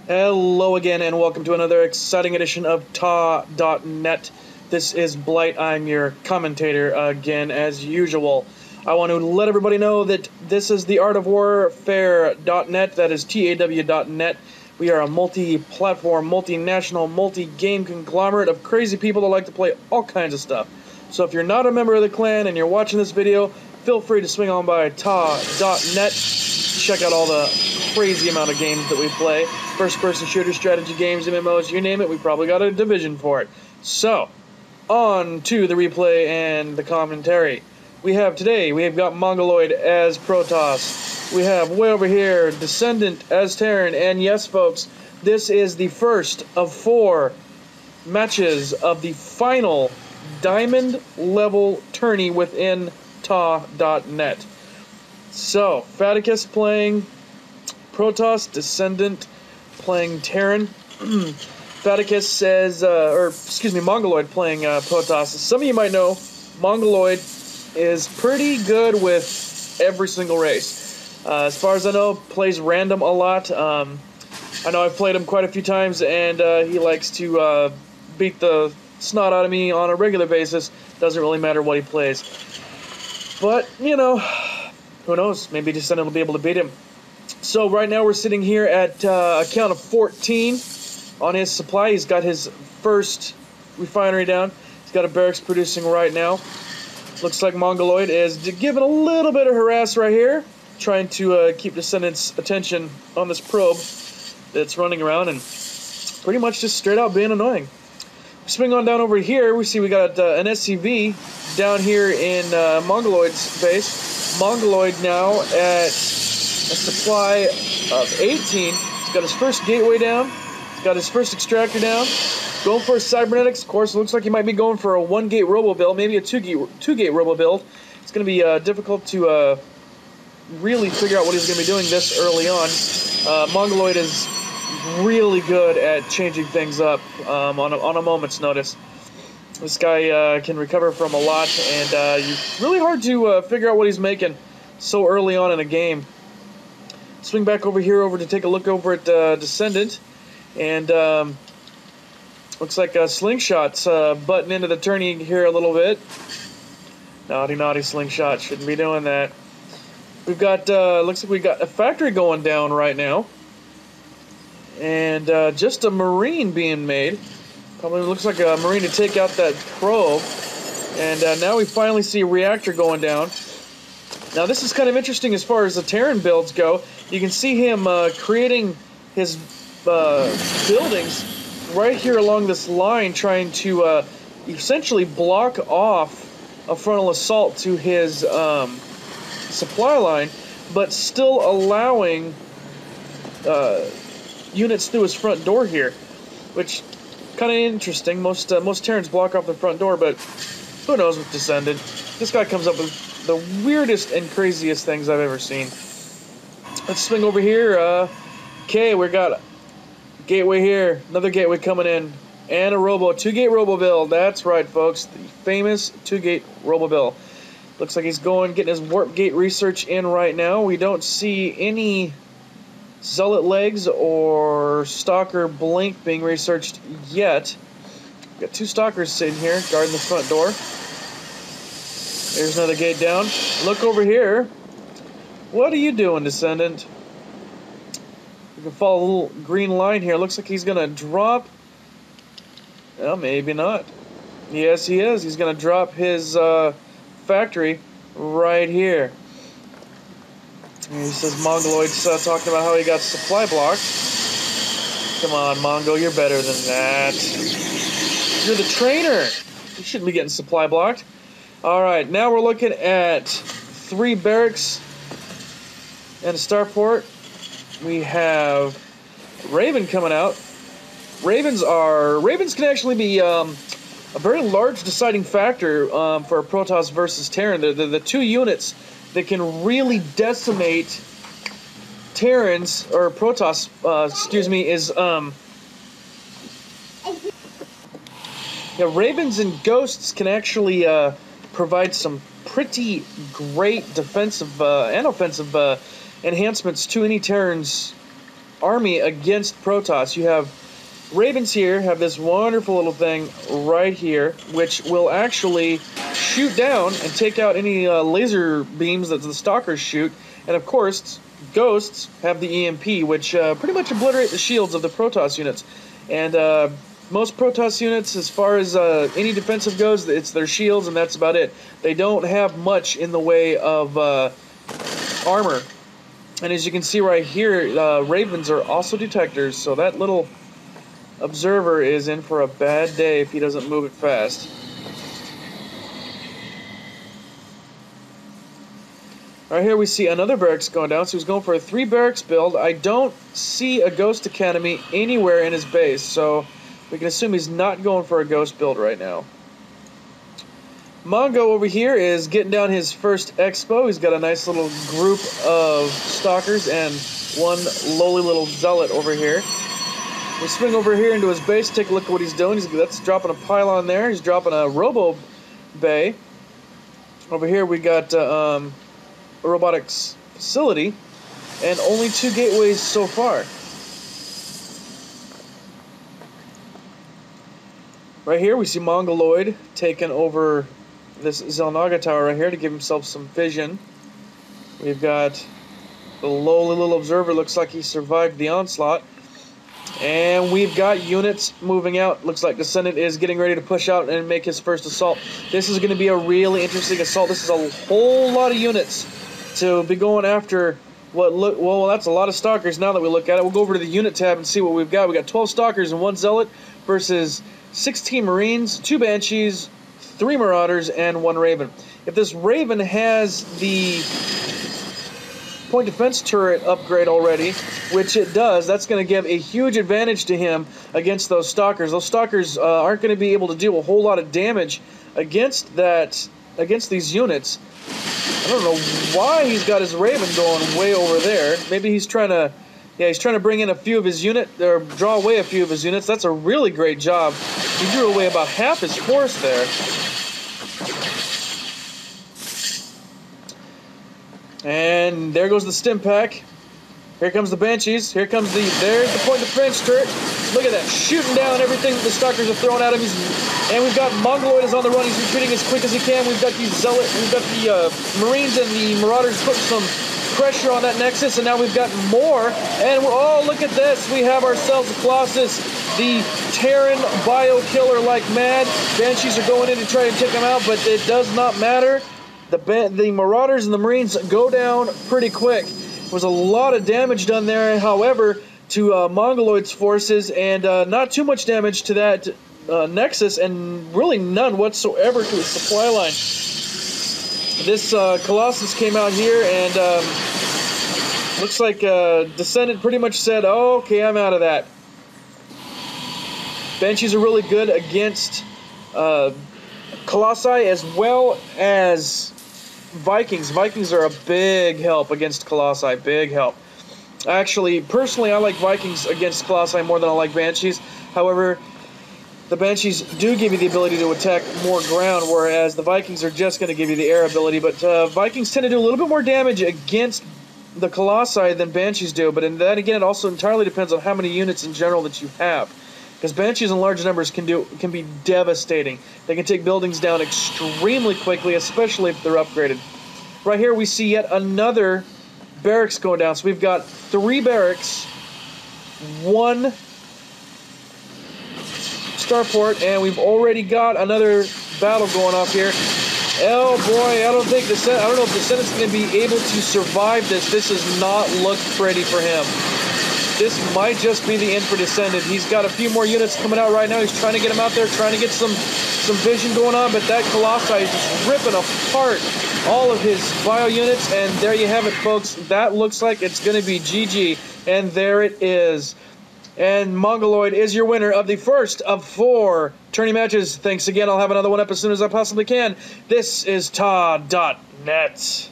Hello again, and welcome to another exciting edition of Ta.net. This is Blight. I'm your commentator again, as usual. I want to let everybody know that this is the Art of Warfare.net. That is TAW.net. We are a multi-platform, multinational, multi-game conglomerate of crazy people that like to play all kinds of stuff. So if you're not a member of the clan and you're watching this video, feel free to swing on by Ta.net. Check out all the crazy amount of games that we play. First-person shooter, strategy games, MMOs, you name it, we probably got a division for it. So, on to the replay and the commentary. We have got Mongoloid as Protoss. We have way over here, Descendant as Terran. And yes, folks, this is the first of 4 matches of the final Diamond level tourney within Ta.net. So, Faticus playing Protoss, Descendant playing Terran. Faticus says, Mongoloid playing Protoss. Some of you might know, Mongoloid is pretty good with every single race. As far as I know, plays random a lot. I know I've played him quite a few times, and he likes to beat the snot out of me on a regular basis. Doesn't really matter what he plays. But, you know, who knows? Maybe Descendant will be able to beat him. So right now we're sitting here at a count of 14 on his supply. He's got his first refinery down. He's got a barracks producing right now. Looks like Mongoloid is giving a little bit of harass right here, trying to keep Descendant's attention on this probe that's running around and pretty much just straight out being annoying. Swing on down over here, we see we got an SCV down here in Mongoloid's base. Mongoloid now at a supply of 18. He's got his first gateway down. He's got his first extractor down. Going for cybernetics. Of course, it looks like he might be going for a 1-gate robo build, maybe a 2-gate robo build. It's going to be difficult to really figure out what he's going to be doing this early on. Mongoloid is really good at changing things up on a moment's notice. This guy can recover from a lot, and it's really hard to figure out what he's making so early on in a game. Swing back over here to take a look over at Descendant, and looks like Slingshot's butting into the tourney here a little bit. Naughty Slingshot, shouldn't be doing that. We've got, looks like we got a factory going down right now, and just a Marine being made. Probably looks like a Marine to take out that probe. And now we finally see a reactor going down. Now this is kind of interesting as far as the Terran builds go. You can see him creating his buildings right here along this line, trying to essentially block off a frontal assault to his supply line, but still allowing units through his front door here, which kind of interesting. Most Terrans block off the front door, but who knows with Descendant. This guy comes up with the weirdest and craziest things I've ever seen. Let's swing over here. Okay, we got a gateway here. Another gateway coming in. And a 2-gate robo build. That's right, folks. The famous 2-gate robo build. Looks like he's getting his warp gate research in right now. We don't see any Zealot legs or Stalker blink being researched yet. Got 2 Stalkers sitting here guarding the front door. There's another gate down. Look over here. What are you doing, Descendant? You can follow a little green line here. Looks like he's gonna drop. Well, maybe not. Yes, he is. He's gonna drop his factory right here. He says Mongoloid's talking about how he got supply blocked. Come on, Mongo, you're better than that. You're the trainer. You shouldn't be getting supply blocked. Alright, now we're looking at 3 barracks and a starport. We have Raven coming out. Ravens can actually be a very large deciding factor for Protoss versus Terran. They're the 2 units that can really decimate Terrans, or Protoss, is, yeah, Ravens and Ghosts can actually provide some pretty great defensive and offensive enhancements to any Terran's army against Protoss. You have Ravens here, have this wonderful little thing right here, which will actually shoot down and take out any laser beams that the Stalkers shoot. And of course, Ghosts have the EMP, which pretty much obliterate the shields of the Protoss units. And most Protoss units, as far as any defensive goes, it's their shields, and that's about it. They don't have much in the way of armor. And as you can see right here, Ravens are also detectors, so that little observer is in for a bad day if he doesn't move it fast. Right here we see another barracks going down, so he's going for a 3 barracks build. I don't see a Ghost Academy anywhere in his base, so we can assume he's not going for a Ghost build right now. Mongo over here is getting down his first expo. He's got a nice little group of Stalkers and one lowly little Zealot over here. We swing over here into his base, take a look at what he's doing. That's dropping a pylon there. He's dropping a Robo Bay. Over here we got a robotics facility, and only 2 gateways so far. Right here we see Mongoloid taking over this Zelnaga tower right here to give himself some vision. We've got the lowly little observer, looks like he survived the onslaught. And we've got units moving out. Looks like Descendant is getting ready to push out and make his first assault. This is going to be a really interesting assault. This is a whole lot of units to be going after. Well, that's a lot of Stalkers now that we look at it. We'll go over to the unit tab and see what we've got. We got 12 Stalkers and 1 Zealot versus 16 Marines, 2 Banshees, 3 Marauders, and 1 Raven. If this Raven has the point defense turret upgrade already, which it does, that's going to give a huge advantage to him against those Stalkers. Those Stalkers aren't going to be able to deal a whole lot of damage against these units. I don't know why he's got his Raven going way over there. Maybe he's trying to, he's trying to bring in a few of his units, or draw away a few of his units. That's a really great job. He drew away about half his force there. And there goes the stim pack. Here comes the Banshees. There's the point defense turret. Look at that, shooting down everything that the Stalkers are throwing at him. And we've got Mongoloid is on the run. He's retreating as quick as he can. We've got the Zealot, we've got the Marines and the Marauders putting some pressure on that Nexus, and now we've got more. And oh, look at this. We have ourselves a Colossus, the Terran bio killer like mad. Banshees are going in to try and take him out, but it does not matter. The Marauders and the Marines go down pretty quick. There was a lot of damage done there, however, to Mongoloid's forces, and not too much damage to that Nexus, and really none whatsoever to his supply line. This Colossus came out here, and looks like Descendant pretty much said, oh, okay, I'm out of that. Banshees are really good against Colossi as well as Vikings. Vikings are a big help against Colossi, big help. Actually, personally, I like Vikings against Colossi more than I like Banshees. However, the Banshees do give you the ability to attack more ground, whereas the Vikings are just going to give you the air ability. But Vikings tend to do a little bit more damage against the Colossi than Banshees do. But in that, again, it also entirely depends on how many units in general that you have. Because Banshees in large numbers can be devastating. They can take buildings down extremely quickly, especially if they're upgraded. Right here we see yet another barracks going down. So we've got 3 barracks, 1 starport, and we've already got another battle going off here. Oh boy, I don't know if Descendant's going to be able to survive this. This does not look pretty for him. This might just be the end for Descendant. He's got a few more units coming out right now. He's trying to get them out there, trying to get some vision going on, but that Colossi is just ripping apart all of his bio units, and there you have it, folks. That looks like it's going to be GG, and there it is. And Mongoloid is your winner of the first of 4 tourney matches. Thanks again. I'll have another one up as soon as I possibly can. This is Ta.net.